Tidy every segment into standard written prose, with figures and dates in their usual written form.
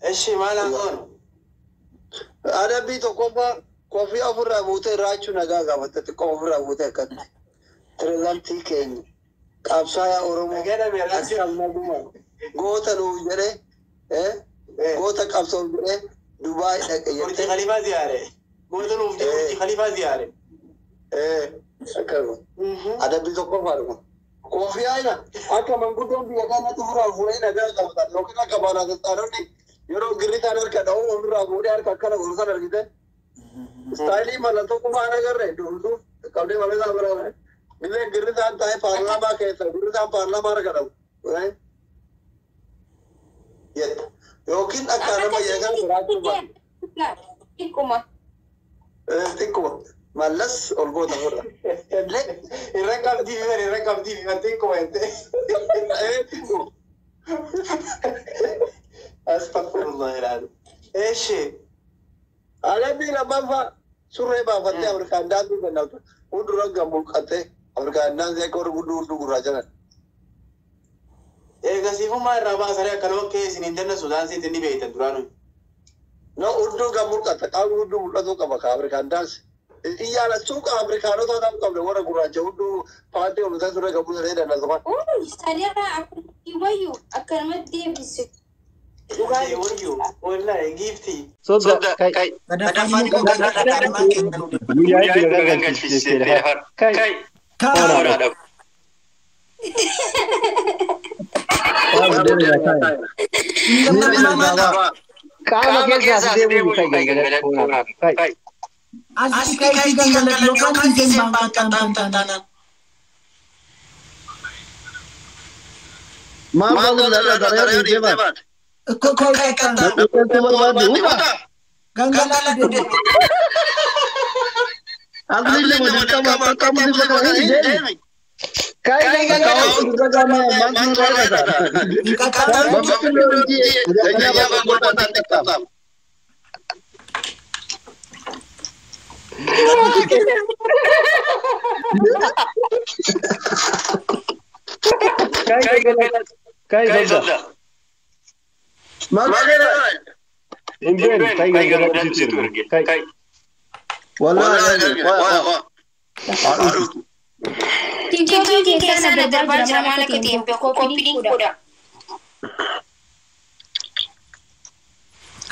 إيشي ما لقون أنا بيتو كوفي أفرا بوته راجو نجاga بس تكو أفرا بوته كده ترلانتي كين أبصايا أورمو كده ميراثي غوتا نوجره غوتا كابسون جره دبي برج خليفة زيارة غوتا نوجره برج خليفة زيارة أكلم ada bisu kofar kofi aina aka mangudon biya kana tura furai na ga ka da lokacin ka bana da tsaron ne yoro giri tanar ka dawo on rago da ka kana ursa da gide style mala to kuma ana gar re dundu kawde wale da baro ne ile giri tan tai parlama ke sa giri tan parlama ra kada right yet yokin akana ma yaga rajo ba tikuma malas olgota hora الرقم دي بديكم انت استغفر الله العظيم ايش على دي لما سوري بابا تي امريكان دادو بنال ودرا غمو كته امريكان نان زي كور ودو راجنا ايه غسيفو ما رابا سريا كلو كي سنيندن سودان سي تني بيت درانو نو ودو غمو كته تا ودو ودو كبا امريكان دانس iya la suka americano to dam kamle wora guraje wudu paati on da sura gabu sare da nazman sariya iwayu akarma davis iwayu wallahi gifti so da kai ada fani ko ga da ma ke ya ga gangan shi har kai ora da kama ke sa de mu kai gangan kai Asli kai gangan lokan di sembang tantan. Mama la daraya di jebat. Kok kai kata. Gangan di. Asli le mo kamu di belakang ini. Kai gangan mantu kata. Kata kai sabda magana indien kai gangan kai wallahi Titi kesa da darbar jama'a ke tempe ko pidin kuda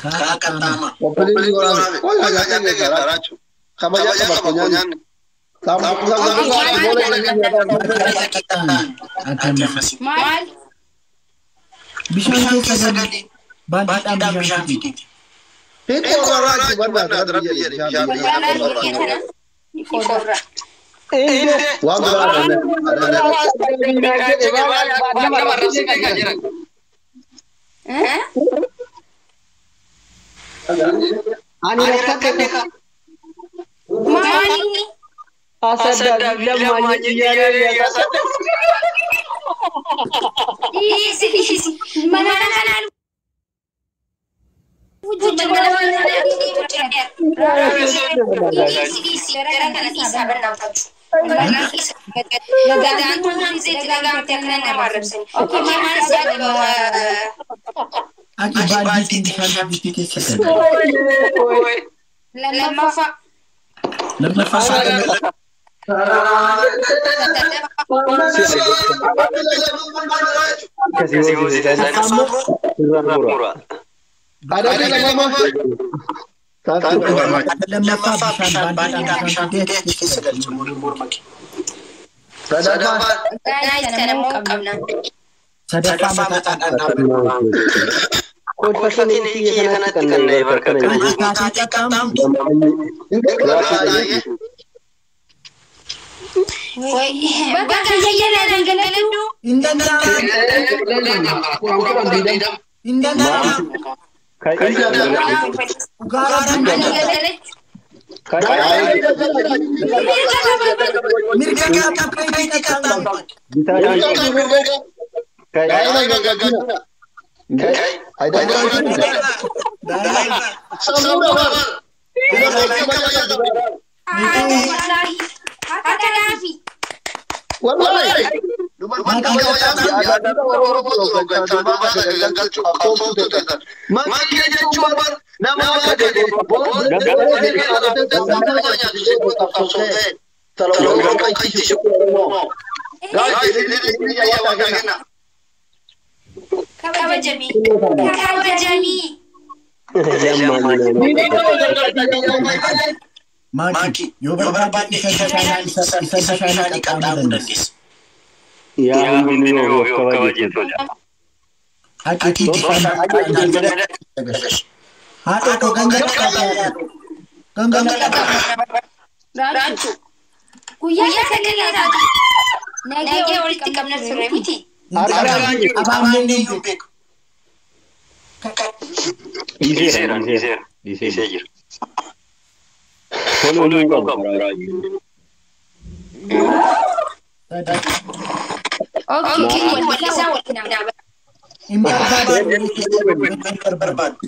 Kakatama. Opelin orang. Oh ya jangan ke garacho. Kamu jangan konyan. Kamu boleh mal Bisa kita jadi bandar bisa kita. Itu orang bandar terus jadi. Ikorra Wah ani rakka mani asada bilang ya isi mana Akibat di lama fasa Makin nama ada di bawah Maki, yo berbagi isa kamu dan dis. Ya, ini yo kawan itu. Aki di sana. Hati kau ganjal Raju. Kuya sekali Raju. Nage ori tikamna suremiti. Abang ni yupik. Diser. Follow ko Raju. Okay, wala sa wala. Berbat.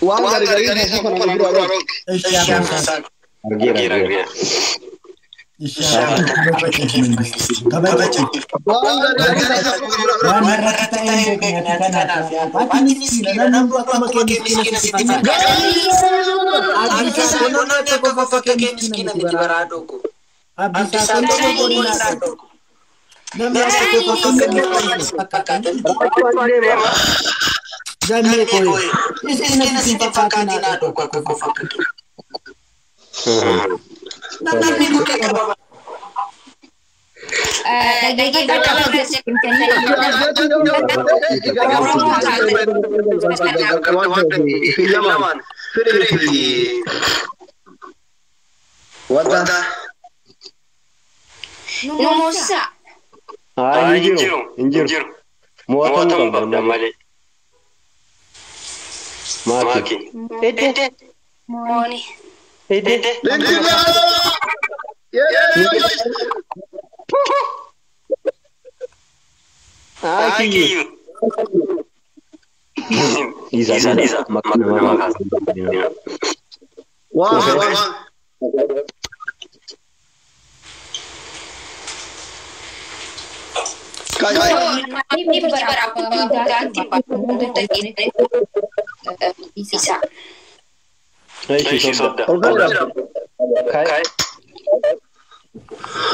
Uang dari Jangan koi. Ini simpan pakai nado kau. Nanti buka apa? Lagi kalau Injir. Muatan berdamai. Maki. Moni. Isa. Wah. Ini beberapa ganti Pak untuk ini. Isa. Kai.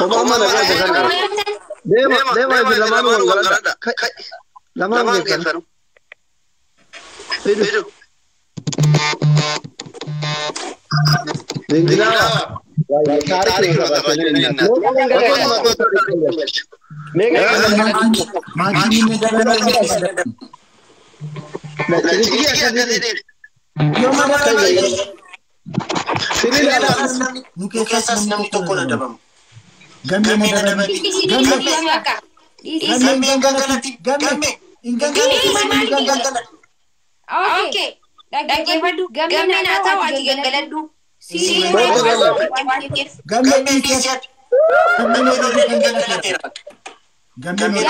Mana Dema Lama kan. Itu. Oke. Lagi padu gambe na tahu ati gangaladu. Si gambe siat. Gambe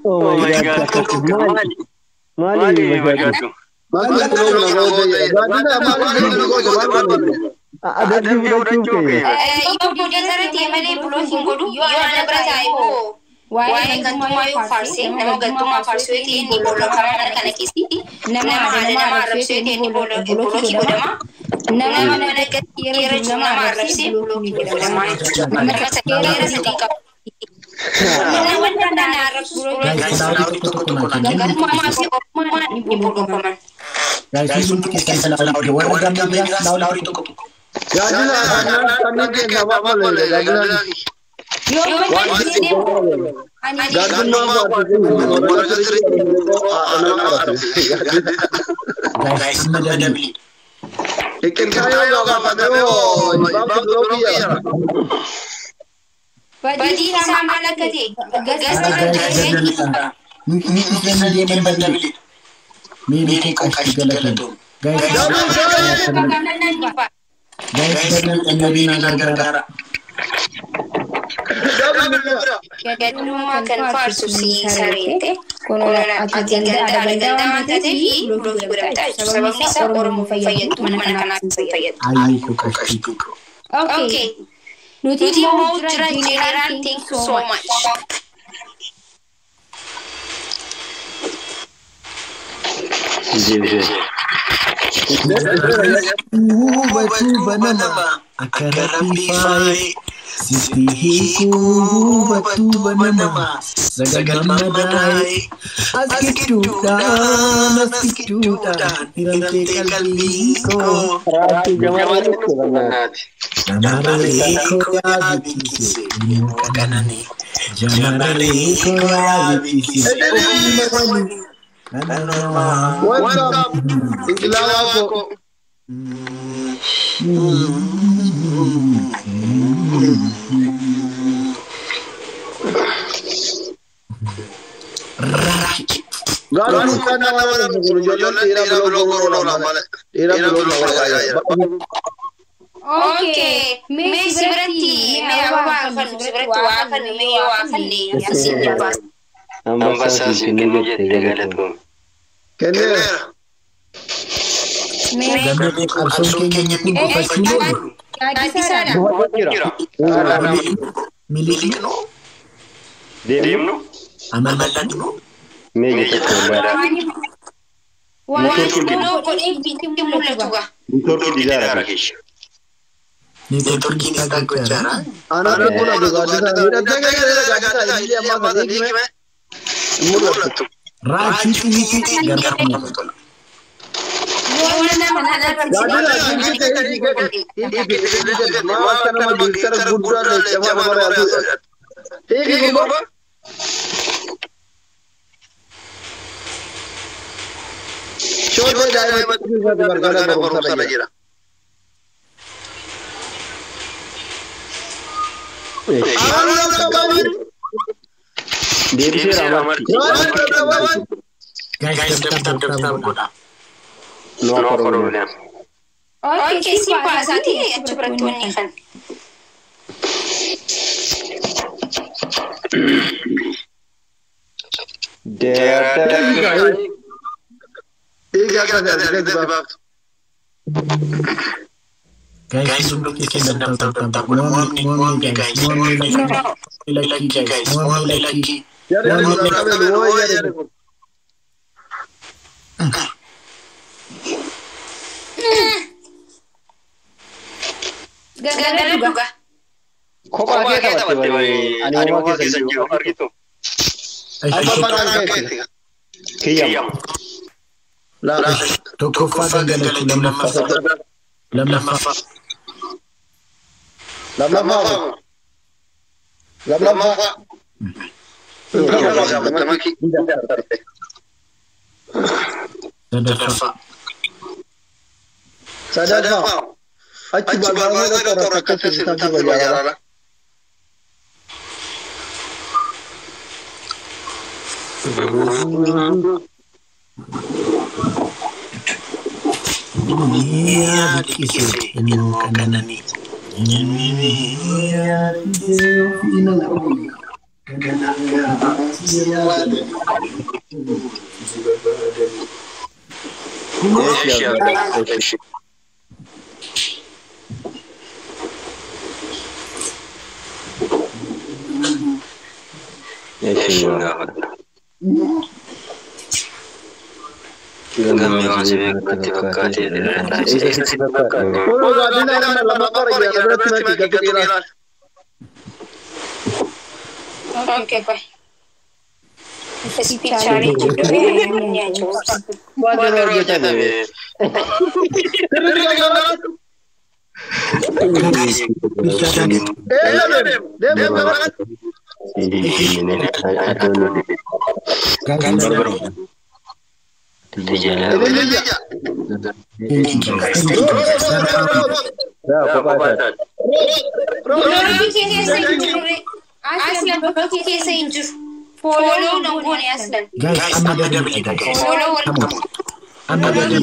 Oh my God. Mali. Ada juga cukai. Yo dia sare temele bulo hingodu. Yo ana brata aibo. Wai gantuma yo farse. Namo gantuma farse ti ni bolo kamana kana kisi. nama arrabsee inni bolooti godhama. Nama mana keera jiru nama arrabsee bolooti godhama. Nama seera sadii qaba. Nama nama arrabsu bolooti. Guys, ini kita salah audio. Warga kami bilang salah audio tu. Jadilah kami kita apa boleh? Jadilah. Jadilah nama orang cerita Guys, mana beli? Ikan kayu apa tu? Bapak logi ya. Badi sama mana kadi? Gas Ini dia member beli. Mimi kau kasih gala tu. Guys, gara-gara. Kedua kan farsu si sarete. Kono ati ganda mata devi belum berada. Sebab ni orang mufayat mana fayyad. Ayo kau kasih tu. Okay. Nuti mau general thank you so much. Batu banama akarapifai sitihiku batu banama zagan madai askitudan hirante kalbiko jamareko ya bikise kanani jamareko ya bikise welcome Iglawako Garu kana wala jolan tira blog rola mala tira blog rola. Okay, me sibrati me awa kan sibrati wa kan me wa kan ni yasin ya bas. Ambasa singin jadi galat ko. Kene Me Arson kenya pun pasilo. di sana. Milik no. Dem no? Amalan no. Megi to bara. Wa no ko bitim mulla tuga. Motor ki didara kish. Ni Turki ni tak cara. anak pun ada gaji. Ira jaga gaji ini apa tadi me? Mulut tu. Rakit ini garang betul. Guys, tetap. No problem. Okay, si pasati ya coba ni kan. Guys, sebelum kita tetap. Mohon guys. Mohon lagi. Gara-gara juga. Kok pakai apa tuh? Ani mau pakai sejuk gitu. Kiyam. Lah, toko fadan lam nafa. Sadafa. Achi balbaga ka rakate sirta bajara. Ya dikisi inu kanani. Ya inu Gamni waan si beekamatti fakkaatee isa si fakkaate. Olo gaadina lama qora jedha biratti natti gadi dhiiraa. Okay, bye. Spicciare tutto niente. Guarda hojjetame. Aslan bakka keessa hin jiru. Follow na goone aslan. Guys, amma dabali guys. Follow Amma dabali.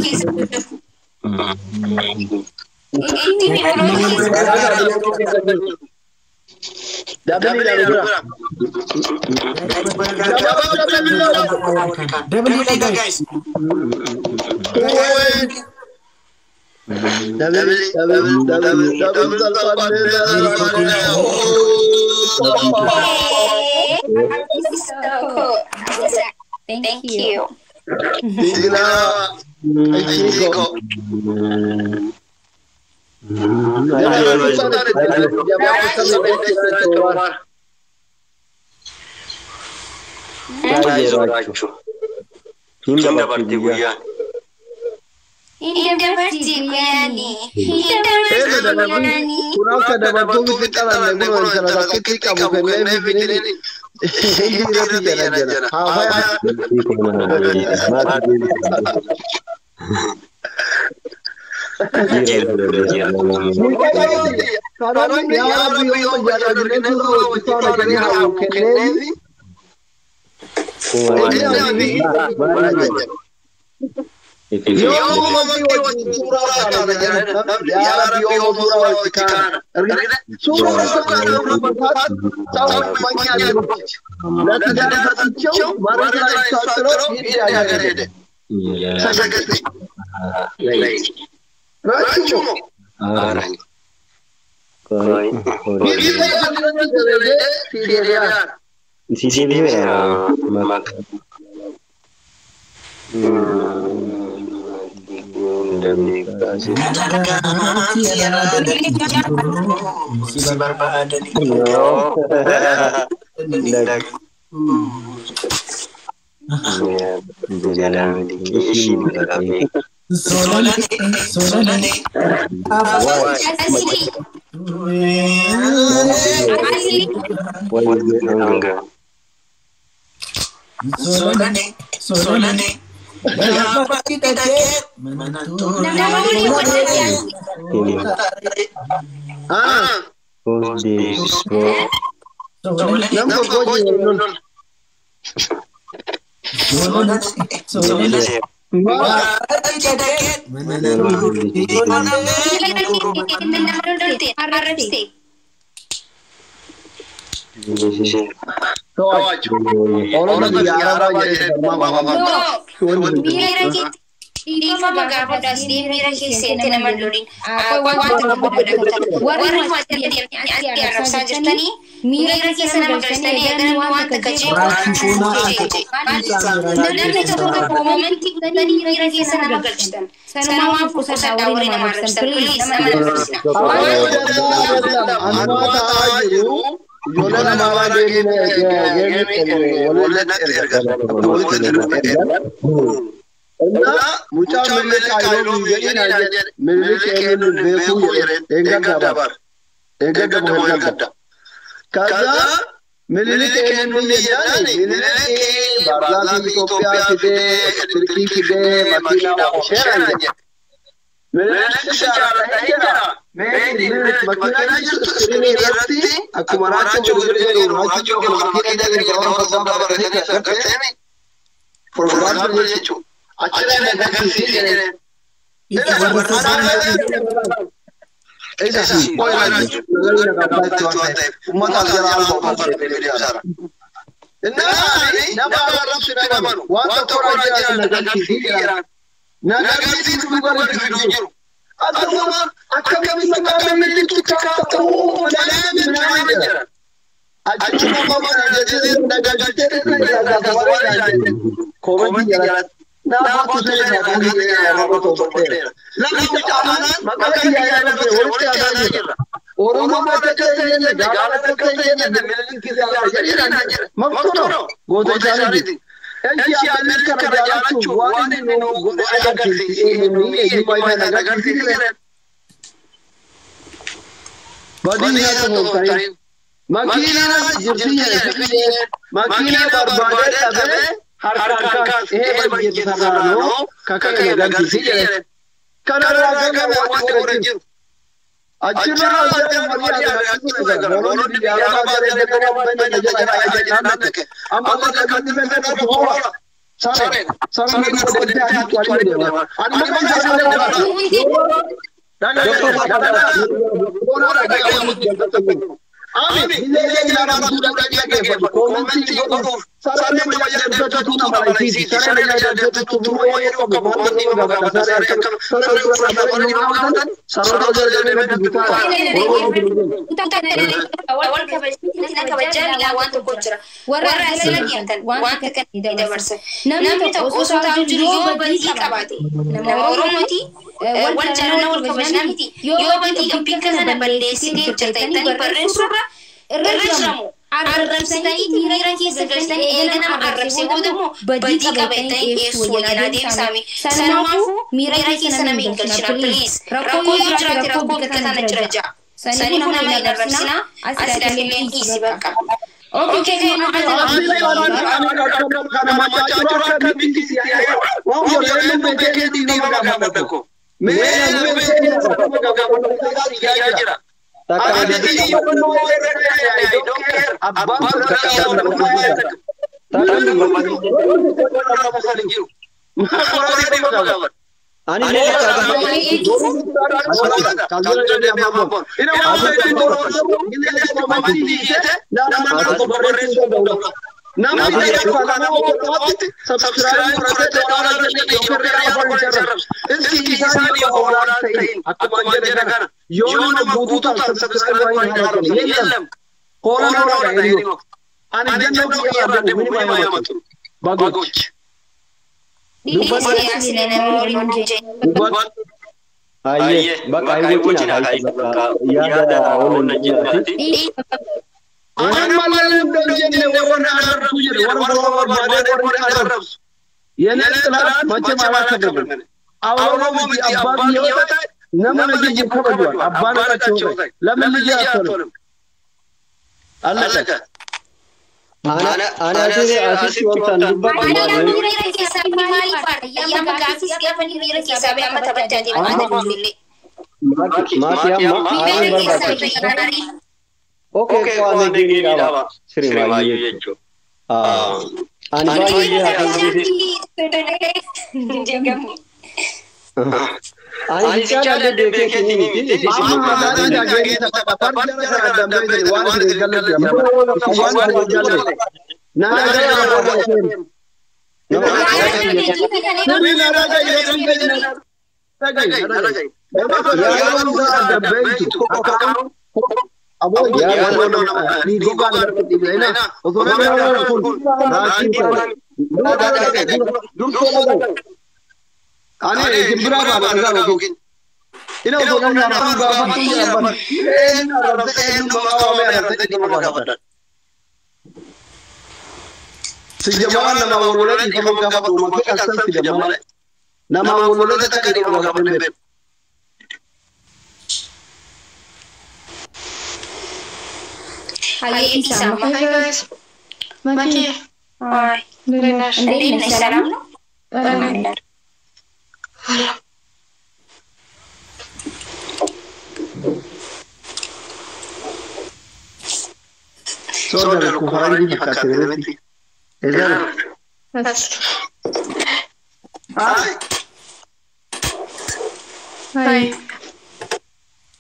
Dabali guys. Thank you. Hinda parti guyyaa. Hinda parti guyyaani. Kunaaf ka dabartuu miti qaban naguun sana rakkitti qabu kennee fitini. Hindi irratti jala. Haafaya. Mucha miliki ayro miliki beku engga dabar kaza miliki miliki barzani Ethiopia fide Turki fide makina shera miliki shara tahira miliki makina sirri rati akumaracho gurgure racho makina da gargawa for example Achira nagar sijere. Esa sí. Umata zara albo sara. Nama arab sira manu. Wanta korajira nagar sijere. Nagar sijere. Akami sakame miliki kakata o jana Achira mama nagar sijere. Komedi jara. نابو سينا كذي يا رب توبتير لا كتابنا ما كان يا رب ولت هذا جرا ورما ما تكتير جالا تكتير ملين كذا جرا مفتوح قوت جالدي أنتي عملك رجالة شوان إنه قوت أجرتي إنه ما ينقدر تيجي بدينا تقولين ماكينا جرسية ماكينا بربادة تبع harkaan ee bajjeessanaano kakane agarsiisee kanarraa gama wanti wara jiru achirraa ajjaa mariyaa agarsiisee waloonni biyyaa baatee deemaa jira ajjaa amma kan dinagdee boora saree midhaan adii deema amma kan saree Amin, ini adalah budak lagi. Komenti itu, sarana menjadi tertutup nama isi. Sarana menjadi tertutup semua yang kamu mandi makan. Sarana menjadi buka. awal kabajan lawan tu kucra. Warra lagi kan, wan kan tidak bersa. Nama itu usaha tujuh yo bagi kabati. Nama orang mati, wan jalan awal kabajan mati. Yo bagi kepikir sana balik sini cerita ini berresura. الرجل الرمسيني ميرا كي سكرتن إلنا الرمسي ودمو بدي كبتن إيش وجنا ديم سامي سنوافو ميرا كي سنامين كلشنا بليز ركو يجرا تركو بكتنا نجرجع سنينا ما يدرسنا أسرع لين كيسي بكا أوكي كنا Aye, baka ay wuti na ay yada wannan jinati. Anan malam dan jenne warna arab tujir warna bade arab. Yana tala macam ala kabar. Awal mo di abban yota nama naji kabar jual abban ka choy. Lam naji atol. Allah ka. Ana asisi wantan dubba Ana mira ke sabi mali par ya magasi ke pani mira ke sabi amma tabatta di mana bille Oke ko ane gini dawa Sri Mayu yecho ani bayi ani chale deke kini Ane jimbra baba ngalo gokin ina utola na baba baba ina rabta enu mawa me rabta enu mawa si jama'a na mawulo di kama gaba to ma ka san si jama'a na mawulo da ta enu mawa me Hai Isa hai guys Maki hai Ndina salam benar Saudara kuharin di kata berarti. Ezan. Hai.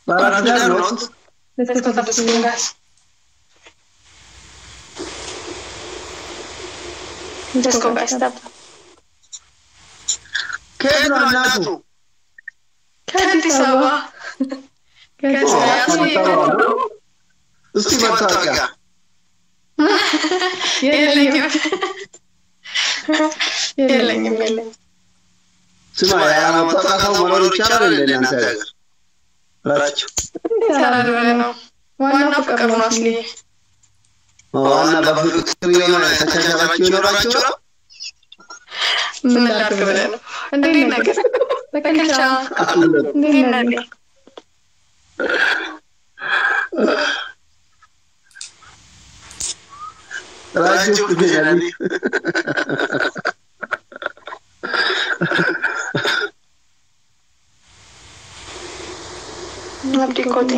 Para darnos. Después de las pingas. Después de ¿Qué es nato? ¿Qué te sabe? ¿Qué te sabe? Usti bataka. Yelling. ስማ ያላመጣጣው መኖር ይቻላል እንደናንተ ሀገር ራችሁ ይቻላል ነው ዋና ፍቅር ነው አስሊ ዋና በፍቅር የሆነ ተቻቻላችሁ ይኖራችሁ ነው ምን ላድርግ ብለህ ነው እንዴት ነገር በከቻ እንዴት ነገር ራችሁ ትገኛለህ Abdi kote.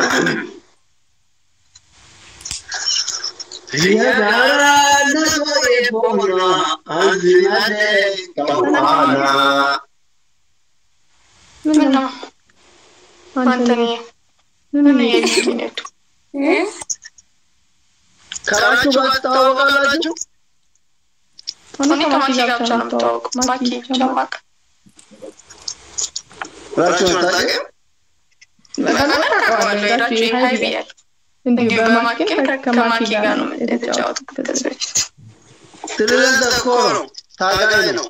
Ya darana soye pona azimade kawana. Mana? Mantani. Mana yekine tu? Karachu batao karachu. Mana kamaki gapchan to maki chamak. Rachu tage? Mana kakawalo rachu hai biar. እንዲሁ በማከም ከማኪ ጋር ነው የተጫወቱት በፊት ትልልቅ ኮሮ ታጋይ ነው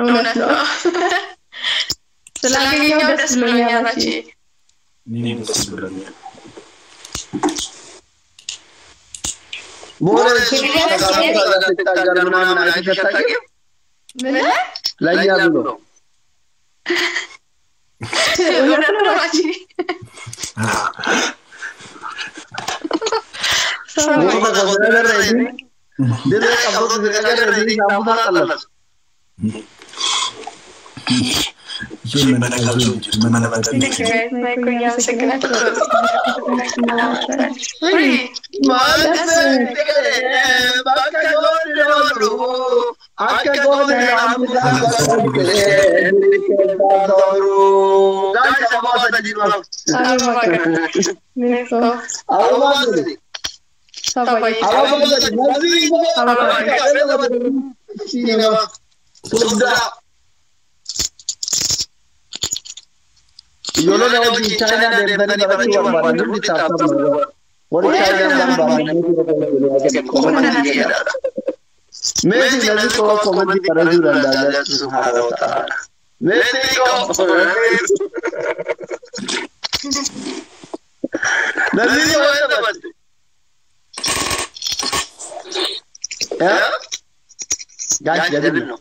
እውነት ነው ስላገኘው ደስ ብሎኛል አቺ እኔም ደስ ብሎኛል ቦሌ ተጋር ምናምን አይተታየ ምን ለኛ ብሎ እውነት ነው አቺ Muka sebenarnya ini, dia kabut sebenarnya ini kabut atas. Gimana kalau gimana badan? Mereka yang segenap terus. Mana sih? Bagai orang dulu, agak orang rambut baru. Dah sama tadi malam. Awal tadi. Sabai. Sudah. Yono na di China de dari bari wa bandu di tapta mo. Wori China na bandu di komandi ya. Mesi nazi ko komandi karaju randa Allah subhanahu wa ta'ala. Mesi ko nazi ko eta bandu. Ya? Guys, jadi no.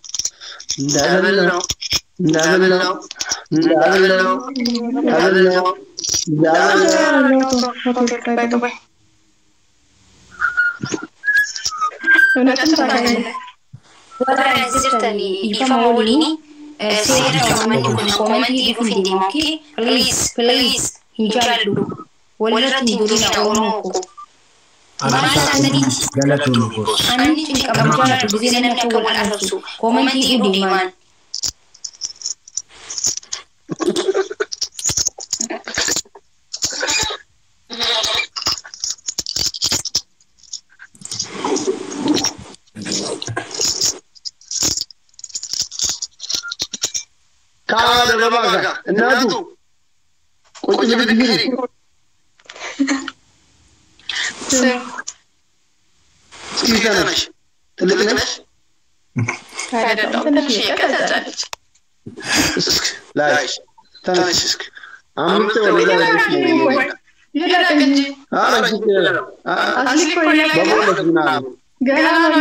Kau ada apa? Enggak tu. Kau jadi begini. Kita nak. Terlihat nak? Ada dong. Tapi kata jadi. Lais. Tanas. Amte wala lagi. Yala kanji. Lagi. Asli ko yala. Babu na. Gana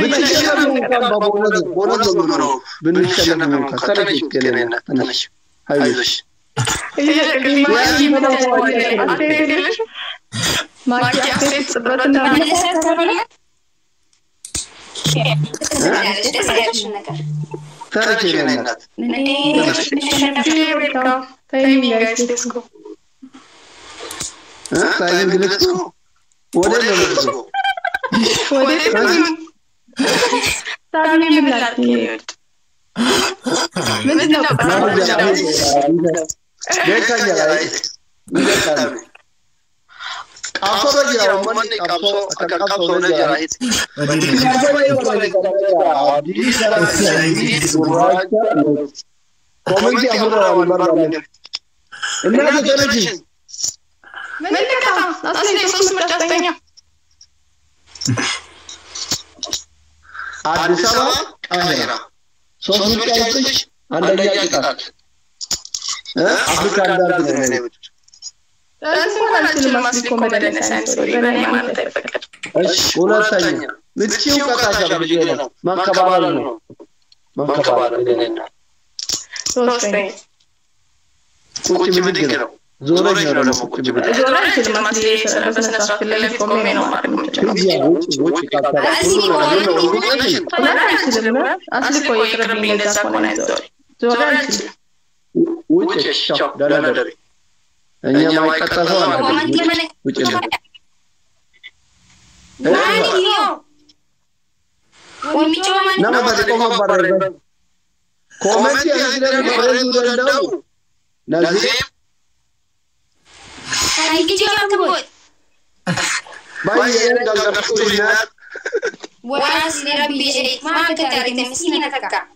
Bono. Benisha na ka. Tanas kena. Tanas. Ayush. Maki akses sebenarnya. Tanas kena. Timing guys, let's go. Timing let's go. What let's go? Timing let's go. Mana nak देखा जाए देखा कासो रे जाओ मन कासो रे जाए जी सारा कमेंट अबरा बरबाद इन्ना तो चले जी मैंने कहा असली सोच में चाहते हैं आज दिशा काहेरा सोच में क्या है अंदर क्या أفريقيا عندها أنا أسمع مسلم كوميديان سانسوري بني ما نتفكر إيش ولا ثانية متشيو كذا بيجينا ما كبارنا ما كبارنا روستين كوتشي بيجينا زورا جرا كوتشي بيجينا زورا في المسجد بس نسافر اللي في كومينو ما وش كذا أنا أصلي كوي كربين لزاكونا زورا وش الشوك ده أني ما يكتسبون وش ده nama tadi koma bareng komedi hasilnya bareng sudah tahu Nazim lagi juga kebut bayi yang gak kulihat was Rabbi ma ka cari temsina taka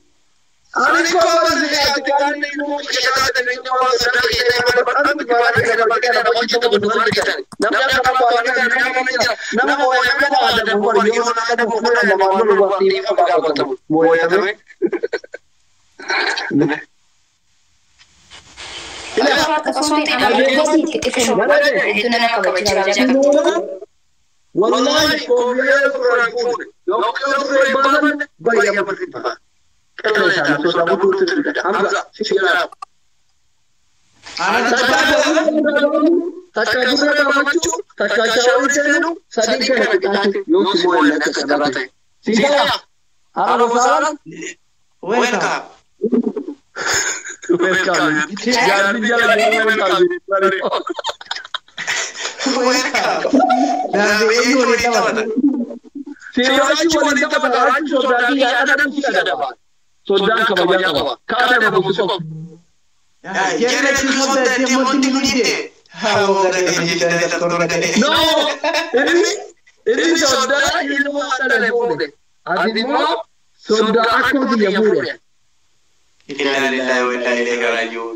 ani ko masih sekarang ini mau kita ada ini mau sedang kita berdebat gimana kita berdebat mau kita berdua kita namanya apa nama mau yang ada bukan dia ada bukan ada mau lu buat tim apa ketemu mau yang apa ini apa sonte ada itu nama kabaca wallahi ko biar kurang pun lo kau bahan bayar berapa kalau saya sudah butuh sudah Hamzah siap Taka juga macu, taka cawai cenu, sadika kita yo semua yang nak sekarang. Siapa? Halo salam. Welcome. Welcome. Jadi jalan welcome. Welcome. Dan ini wanita mana? Siapa wanita pada hari saudara dia ada tidak ada. Saudara kebanyakan apa? Kada ada busuk. Ya, kira sudah dia mau tidur dia. No, ini saudara ini ada telepon. Adimo saudara aku dia muda. Inna lillahi wa inna ilaihi raji'un.